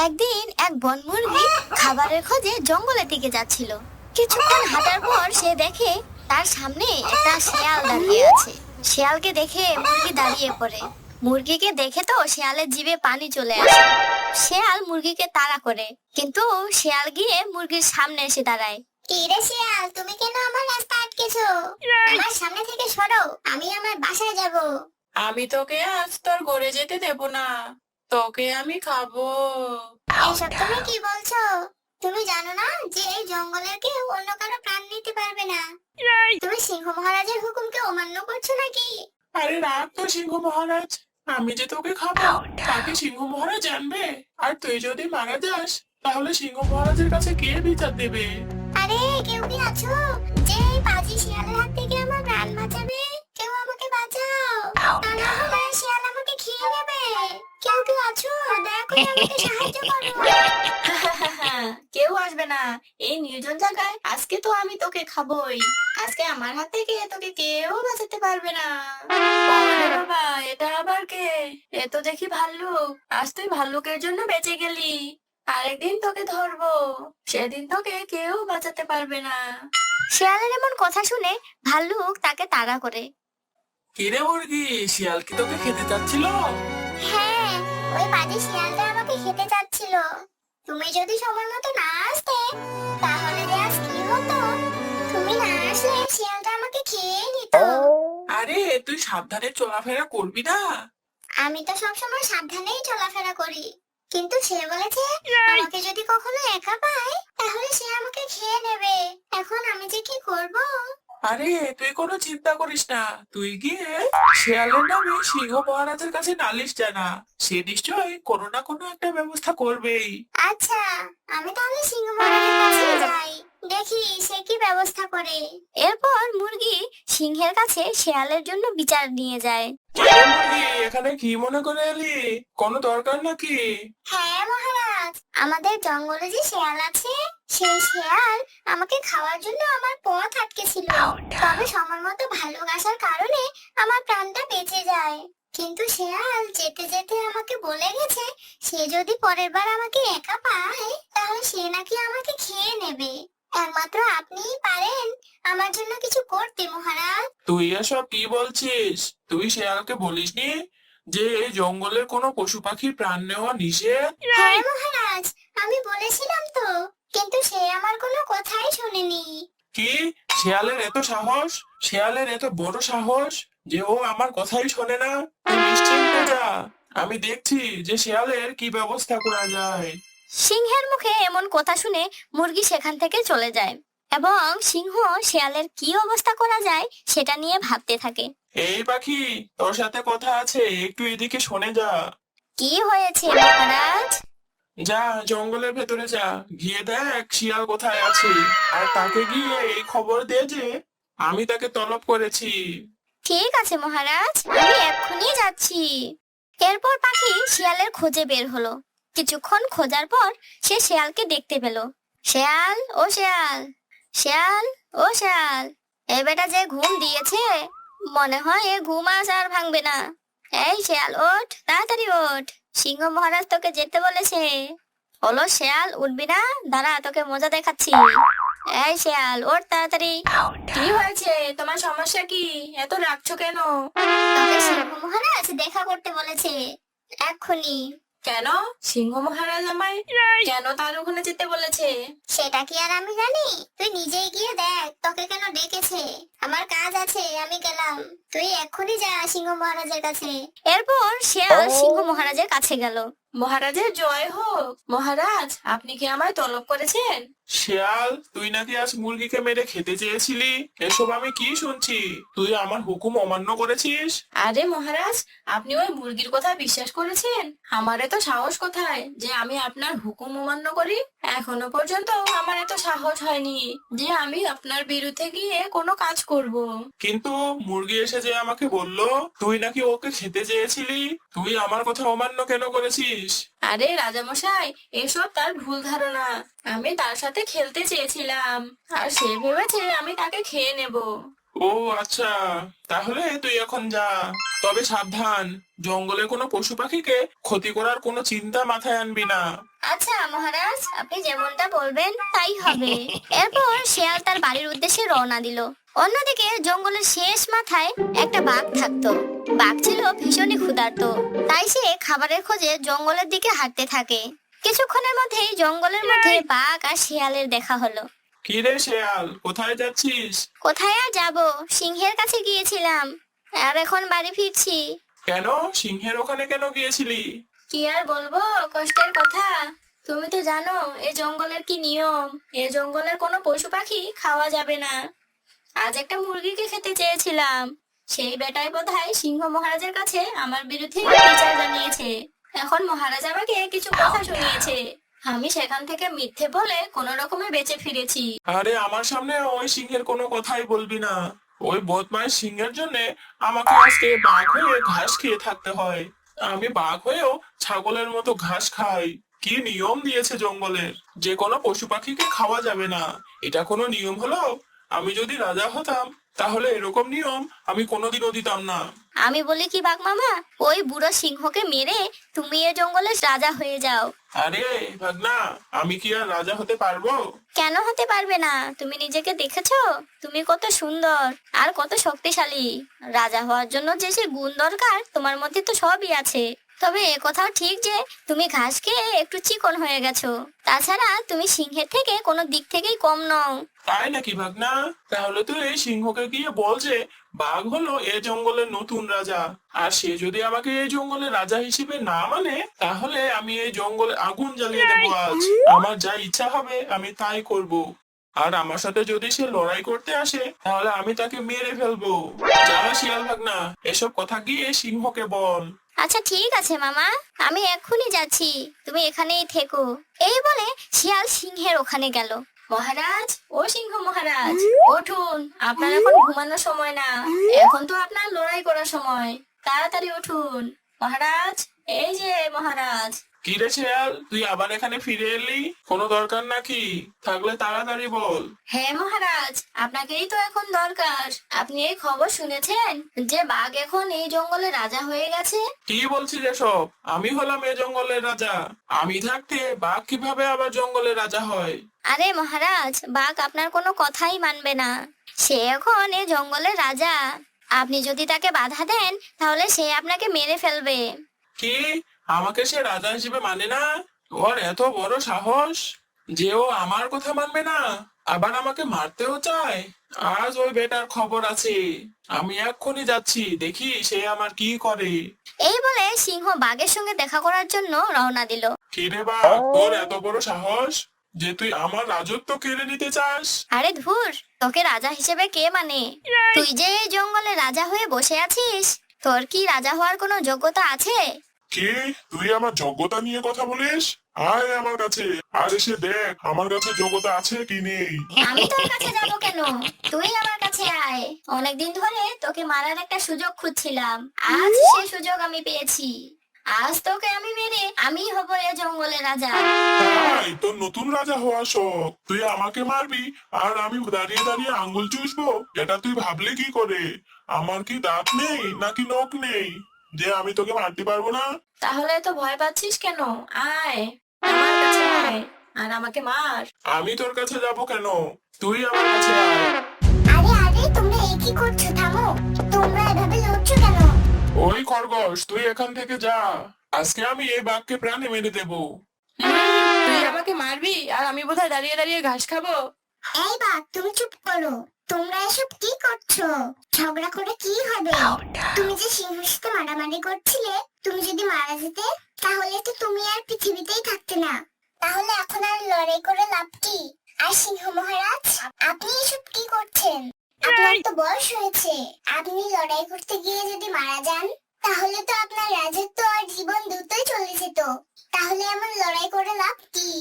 একদিন এক বন মুরগি খাবারের খোঁজে জঙ্গলের দিকে যাচ্ছিল। কিছুক্ষণ হাঁটার পর সে দেখে তার সামনে একটা শেয়াল দাঁড়িয়ে আছে। শেয়ালকে দেখে মুরগি দাঁড়িয়ে পড়ে। মুরগিকে দেখে তো শেয়ালের জিভে পানি চলে আসে। শেয়াল মুরগিকে তাড়া করে, কিন্তু শেয়াল গিয়ে মুরগির সামনে এসে দাঁড়ায়। কি রে শিয়াল, তুমি কেন আমার রাস্তা আটকেছো? আমার সামনে থেকে সরো, আমি আমার বাসায় যাব। আমি তোকে আজ তোর ঘরে যেতে দেব না, তোকে আমি খাবো। এসব তুমি কি বলছো? তুমি জানো না যে এই জঙ্গলের কেউ অন্য কারো প্রাণ নিতে পারবে না? তুমি সিংহ মহারাজের হুকুমকে অমান্য করছো নাকি? আরে রাগ তো সিংহ মহারাজ, আমি যে তোকে খাবো তাকে সিংহ মহারাজ জানবে, আর তুই যদি মারা যাস তাহলে সিংহ মহারাজের কাছে কে বিচার দেবে? আরে কেউ কি আছো যে এই পাজি শিয়ালের হাত থেকে আমার প্রাণ বাঁচাবে? কেউ আমাকে বাঁচাও, তা না হলে শিয়াল আমাকে খেয়ে নেবে। কেউ আছো? দয়া করে আমাকে সাহায্য করো। কেউ আসবে না এই নির্জন জায়গায়। আজকে তো আমি তোকে খাবোই। আজকে আমার হাত থেকে তোকে কেউ বাঁচাতে পারবে না। ওরে বাবা, এটা আবার কে? এ তো দেখি ভাল্লুক। আজ তুই ভাল্লুকের জন্য বেঁচে গেলি, আরেকদিন তোকে ধরবো, সেদিন তোকে কেউ বাঁচাতে পারবে না। শিয়ালের এমন কথা শুনে ভাল্লুক তাকে তাড়া করে। কিরে মুরগি, শিয়াল কি তোকে খেতে চাচ্ছিল? হ্যাঁ, ওই পাজি শিয়ালটা আমাকে খেতে চাচ্ছিল। তুমি যদি সময় মতো না আসতে তাহলে যে আজ কি হতো? তুমি না আসলে শিয়ালটা আমাকে খেয়ে নিত। আরে তুই সাবধানে চলাফেরা করবি না? আমি তো সবসময় সাবধানেই চলাফেরা করি, কিন্তু সে বলেছে আমাকে যদি কখনো একা পায় তাহলে সে আমাকে খেয়ে নেবে। এখন আমি যে কি করব? আরে তুই কোনো চিন্তা করিস না, তুই গিয়ে শিয়ালের নামে সিংহ মহারাজের কাছে নালিশ জানা, সে নিশ্চয়ই কোনো না কোনো একটা ব্যবস্থা করবেই। আচ্ছা, আমি তাহলে সিংহ মহারাজের কাছে যাই, দেখি সে কি ব্যবস্থা করে। এরপর মুরগি সিংহের কাছে শিয়ালের জন্য বিচার নিয়ে যায়। কিরে মুরগি, এখানে কি মনে করে এলি? কোনো দরকার নাকি? হ্যাঁ মহারাজ, আমাদের জঙ্গলে যে শেয়াল আছে সেই শেয়াল আমাকে খাওয়ার জন্য আমার পথ আটকেছিল। তবে সময় মতো ভালুক আসার কারণে আমার প্রাণটা বেঁচে যায়। কিন্তু শেয়াল যেতে যেতে আমাকে বলে গেছে সে যদি পরের বার আমাকে একা পায় তাহলে সে নাকি আমাকে খেয়ে নেবে। একমাত্র আপনিই পারেন আমার জন্য কিছু করতে মহারাজ। তুই এসব কি বলছিস? তুই শিয়ালকে বলিসনি যে এই জঙ্গলের কোনো পশু পাখির প্রাণ নেওয়া নিষেধ? হ্যাঁ মহারাজ, আমি বলেছিলাম তো, কিন্তু সে আমার কোনো কথাই শোনেনি। কি, শিয়ালের এত সাহস? শিয়ালের এত বড় সাহস যে ও আমার কথাই শোনে না? তুই নিশ্চিন্তে যা, আমি দেখছি যে শিয়ালের কি ব্যবস্থা করা যায়। সিংহের মুখে এমন কথা শুনে মুরগি সেখান থেকে চলে যায়, এবং সিংহ শিয়ালের কি অবস্থা করা যায় সেটা নিয়ে ভাবতে থাকে। এই পাখি, তোর সাথে কথা আছে, একটু এদিকে শোনে যা। কি হয়েছে মহারাজ? যা জঙ্গলের ভেতরে যা, গিয়ে দেখ শিয়াল কোথায় আছে, আর তাকে গিয়ে এই খবর দে যে আমি তাকে তলব করেছি। ঠিক আছে মহারাজ, আমি এক্ষুনি যাচ্ছি। এরপর পাখি শিয়ালের খোঁজে বের হলো। কিছুক্ষণ খোঁজার পর সে শিয়ালকে দেখতে পেল। শিয়াল, ও শিয়াল, শিয়াল, ও শিয়াল, এ বেটা যে ঘুম দিয়েছে, মনে হয় এ ঘুম আজ আর ভাঙবে না। এই শিয়াল ওঠ, তাড়াতাড়ি ওঠ, সিংহ মহারাজ তোকে যেতে বলেছে। হলো শিয়াল, উঠবি না? দাঁড়া, তোকে মজা দেখাচ্ছি। এই শিয়াল ওঠ তাড়াতাড়ি। কি হয়েছে, তোমার সমস্যা কি? এত রাগছো কেন? তোকে সিংহ মহারাজ দেখা করতে বলেছে এক্ষুনি। কেন? সিংহ মহারাজ আমায় কেন তার ওখানে যেতে বলেছে? সেটা কি আর আমি জানি? তুই নিজেই গিয়ে দেখ তোকে কেন ডেকেছে। আমার কাজ আছে, আমি গেলাম, তুই এক্ষুনি যা সিংহ মহারাজের কাছে। এরপর শিয়াল সিংহ মহারাজের কাছে গেল। মহারাজের জয় হোক। মহারাজ, আপনি কি আমায় তলব করেছেন? শিয়াল, তুই নাকি আজ মুরগিকে মেরে খেতে চেয়েছিলি, এসব আমি কি শুনছি? তুই আমার হুকুম অমান্য করেছিস? আরে মহারাজ, আপনি ওই মুরগির কথা বিশ্বাস করেছেন? আমার এত সাহস কোথায় যে আমি আপনার হুকুম অমান্য করি? এখনো পর্যন্ত আমার এত সাহস হয়নি যে আমি আপনার বিরুদ্ধে গিয়ে কোনো কাজ করব। কিন্তু মুরগি এসে যে আমাকে বললো তুই নাকি ওকে খেতে চেয়েছিলি, তুই আমার কথা অমান্য কেন করেছিস? আরে রাজামশাই, এসব তার ভুল ধারণা। আমি তার সাথে খেলতে চেয়েছিলাম, আর সে ভেবেছে আমি তাকে খেয়ে নেব। ও আচ্ছা, তাহলে তুই এখন যা। তবে সাবধান, জঙ্গলে কোনো পশু পাখিকে ক্ষতি করার কোনো চিন্তা মাথায় আনবি না। আচ্ছা মহারাজ, আপনি যেমনটা বলবেন তাই হবে। এরপর শিয়াল তার বাড়ির উদ্দেশ্যে রওনা দিল। অন্যদিকে জঙ্গলের শেষ মাথায় একটা বাঘ থাকতো। বাঘ ছিল ভীষণই ক্ষুধার্ত, তাই সে খাবারের খোঁজে জঙ্গলের দিকে হাঁটতে থাকে। কিছুক্ষণের মধ্যেই জঙ্গলের মধ্যে বাঘ আর শিয়ালের দেখা হলো। কি রে শেয়াল, কোথায় যাচ্ছিস? কোথায় আর যাবো, সিংহের কাছে গিয়েছিলাম, আর এখন বাড়ি ফিরছি। কেন, সিংহের ওখানে কেন গিয়েছিলি? কি আর বলবো, কষ্টের কথা। তুমি তো জানো এই জঙ্গলের কি নিয়ম, এই জঙ্গলের কোনো পশু পাখি খাওয়া যাবে না। আজ একটা মুরগিকে খেতে চেয়েছিলাম, সেই বেটাই বোধহয় সিংহ মহারাজের কাছে আমার বিরুদ্ধে বিচার জানিয়েছে। এখন মহারাজ আমাকে কিছু কথা শুনিয়েছে, আমি সেখান থেকে মিথ্যে বলে কোনো রকমে বেঁচে ফিরেছি। আরে আমার সামনে ওই সিংহের কোনো কথাই বলবি না। ওই বদমাইশ সিংহের জন্য আমাকে আজকে বাঘ হয়ে ঘাস খেয়ে থাকতে হয়। আমি বাঘ হয়েও ছাগলের মতো ঘাস খাই। কি নিয়ম দিয়েছে জঙ্গলের, যে কোনো পশু পাখিকে খাওয়া যাবে না। এটা কোনো নিয়ম হলো? আমি যদি রাজা হতাম তাহলে এরকম নিয়ম আমি কোনোদিনও দিতাম না। আমি বলি কি বাঘ মামা, ওই বুড়ো সিংহকে মেরে তুমি এ জঙ্গলের রাজা হয়ে যাও। আরে ভাগনা, আমি কি আর রাজা হতে পারবো? কেন হতে পারবে না? তুমি নিজেকে দেখেছো, তুমি কত সুন্দর আর কত শক্তিশালী। রাজা হওয়ার জন্য যে সে গুণ দরকার তোমার মধ্যে তো সবই আছে। তবে এ কথাও ঠিক যে তুমি ঘাস খেয়ে একটু চিকন হয়ে গেছো। তাছাড়া তুমি সিংহের থেকে কোনো দিক থেকেই কম নও। তাই নাকি ভাগনা? তাহলে তুই এই সিংহকে গিয়ে বল যে বাঘ হলো এ জঙ্গলের নতুন রাজা। আর সে যদি আমাকে এই জঙ্গলের রাজা হিসেবে না মানে, তাহলে আমি এই জঙ্গলে আগুন জ্বালিয়ে দেবো আজ। আমার যা ইচ্ছা হবে আমি তাই করব। আর আমার সাথে যদি সে লড়াই করতে আসে তাহলে আমি তাকে মেরে ফেলবো। যা শিয়াল ভাগনা, এসব কথা গিয়ে সিংহকে বল। আচ্ছা ঠিক আছে মামা, আমি এক্ষুনি যাচ্ছি, তুমি এখানেই থেকো। এই বলে শিয়াল সিংহের ওখানে গেল। মহারাজ, ও সিংহ মহারাজ, উঠুন, আপনার এখন ঘুমানোর সময় না, এখন তো আপনার লড়াই করার সময়। তাড়াতাড়ি উঠুন মহারাজ, এই যে মহারাজ। কি রে শিয়াল, তুই আবার এখানে ফিরে এলি? কোনো দরকার নাকি? থাকলে তাড়াতাড়ি বল। হ্যাঁ মহারাজ, আপনাকেই তো এখন দরকার। আপনি এই খবর শুনেছেন যে বাঘ এখন এই জঙ্গলে রাজা হয়ে গেছে? কি বলছিস এসব? আমি হলাম এ জঙ্গলের রাজা। আমি থাকতে বাঘ কিভাবে আবার জঙ্গলের রাজা হয়? আরে মহারাজ, বাঘ আপনার কোনো কথাই মানবে না। সে এখন এই জঙ্গলের রাজা। আপনি যদি তাকে বাধা দেন তাহলে সে আপনাকে মেরে ফেলবে। কি, আমাকে সে রাজা হিসেবে মানে না? ওর এত বড় সাহস যে ও আমার কথা মানবে না, আবার আমাকে মারতেও চায়। আজ ওই বেটার খবর আছে। আমি এক্ষুনি যাচ্ছি, দেখি সে আমার কি করে। এই বলে সিংহ বাঘের সঙ্গে দেখা করার জন্য রওনা দিল। কি রে বাঘ, তোর এত বড় সাহস যে তুই আমার রাজত্ব কেড়ে নিতে চাস? আরে ধুর, তোকে রাজা হিসেবে কে মানে? তুই যে এই জঙ্গলে রাজা হয়ে বসে আছিস, তোর কি রাজা হওয়ার কোনো যোগ্যতা আছে? কি, তুই আমার যোগ্যতা নিয়ে কথা বলিস? আয় আমার কাছে, আর এসে দেখ আমার কাছে যোগ্যতা আছে কি নেই। আমি তোর কাছে যাব কেন? তুই আমার কাছে আয়। অনেকদিন ধরে তোকে মারার একটা সুযোগ খুঁজছিলাম, আজ সে সুযোগ আমি পেয়েছি। আজ তোকে আমি মেরে আমি হব এ জঙ্গলের রাজা। তাই তোর নতুন রাজা হওয়া শখ? তুই আমাকে মারবি আর আমি দাঁড়িয়ে দাঁড়িয়ে আঙ্গুল চুষবো? এটা তুই ভাবলি কি করে? আমার কি দাঁত নেই নাকি নখ নেই যে আমি তোকে মারতে পারবো না? তাহলে তো ভয় পাচ্ছিস কেন? আয়, আমার কাছে আয় আর আমাকে মার। আমি তোর কাছে যাব কেন? তুই আমার কাছে আয়। আরে আরে, তোমরা এ কি করছো? থামো, তোমরা এভাবে লড়ছো কেন? ওই খরগোশ, তুই এখান থেকে যা। আজকে আমি এই বাঘকে প্রাণে মেরে দেবো। তুই আমাকে মারবি আর আমি বোধহয় দাঁড়িয়ে দাঁড়িয়ে ঘাস খাবো? এই বাঘ, তুমি চুপ করো। তোমরা এসব কি করছো? ঝগড়া করে কি হবে? তুমি যে সিংহের সাথে মারামারি করছিলে, তুমি যদি মারা যেতে তাহলে তো তুমি আর পৃথিবীতেই থাকতে না। তাহলে এখন আর লড়াই করে লাভ কি? আর সিংহ মহারাজ, আপনি এসব কি করছেন? আপনার তো বয়স হয়েছে। আপনি লড়াই করতে গিয়ে যদি মারা যান তাহলে তো আপনার রাজত্ব আর জীবন দুটোই চলে যেত। তাহলে এমন লড়াই করে লাভ কি?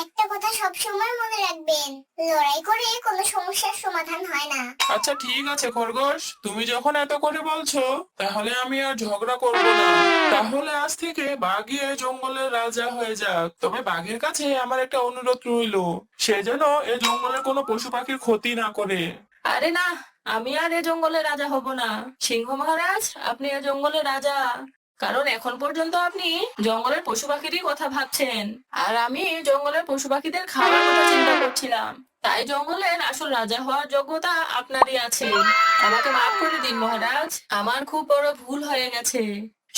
একটা কথা সব সময় মনে রাখবেন, লড়াই করে কোনো সমস্যার সমাধান হয় না। আচ্ছা ঠিক আছে খরগোশ, তুমি যখন এত করে বলছো তাহলে আমি আর ঝগড়া করব না। তাহলে আজ থেকে বাঘই এই জঙ্গলের রাজা হয়ে যাক। তবে বাঘের কাছে আমার একটা অনুরোধ রইলো, সে যেন এই জঙ্গলের কোনো পশু পাখির ক্ষতি না করে। আরে না, আমি আর এ জঙ্গলের রাজা হব না। সিংহ মহারাজ, আপনি এ জঙ্গলের রাজা। কারণ এখন পর্যন্ত আপনি জঙ্গলের পশু পাখিরই কথা ভাবছেন, আর আমি জঙ্গলের পশু পাখিদের খাওয়ার কথা চিন্তা করছিলাম। তাই জঙ্গলের আসল রাজা হওয়ার যোগ্যতা আপনারই আছে। আমাকে মাফ করে দিন মহারাজ, আমার খুব বড় ভুল হয়ে গেছে।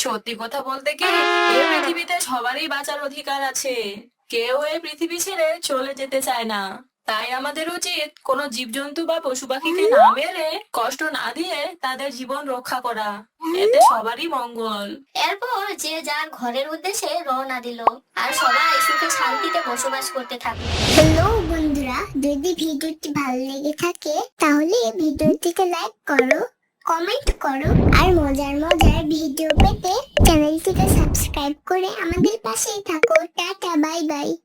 সত্যি কথা বলতে কি, এই পৃথিবীতে সবারই বাঁচার অধিকার আছে। কেউ এই পৃথিবী ছেড়ে চলে যেতে চায় না। তাই আমাদের উচিত কোনো জীবজন্তু বা পশু পাখিকে না মেরে, কষ্ট না দিয়ে তাদের জীবন রক্ষা করা। এতে সবারই মঙ্গল। এরপর যে যার ঘরের উদ্দেশ্যে রওনা দিল, আর সবাই সুখে শান্তিতে বসবাস করতে থাকলো। হ্যালো বন্ধুরা, যদি ভিডিওটি ভালো লেগে থাকে তাহলে ভিডিওটিকে লাইক করো, কমেন্ট করো, আর মজার মজার ভিডিও পেতে চ্যানেলটিকে সাবস্ক্রাইব করে আমাদের পাশেই থাকো। Tata, bye bye.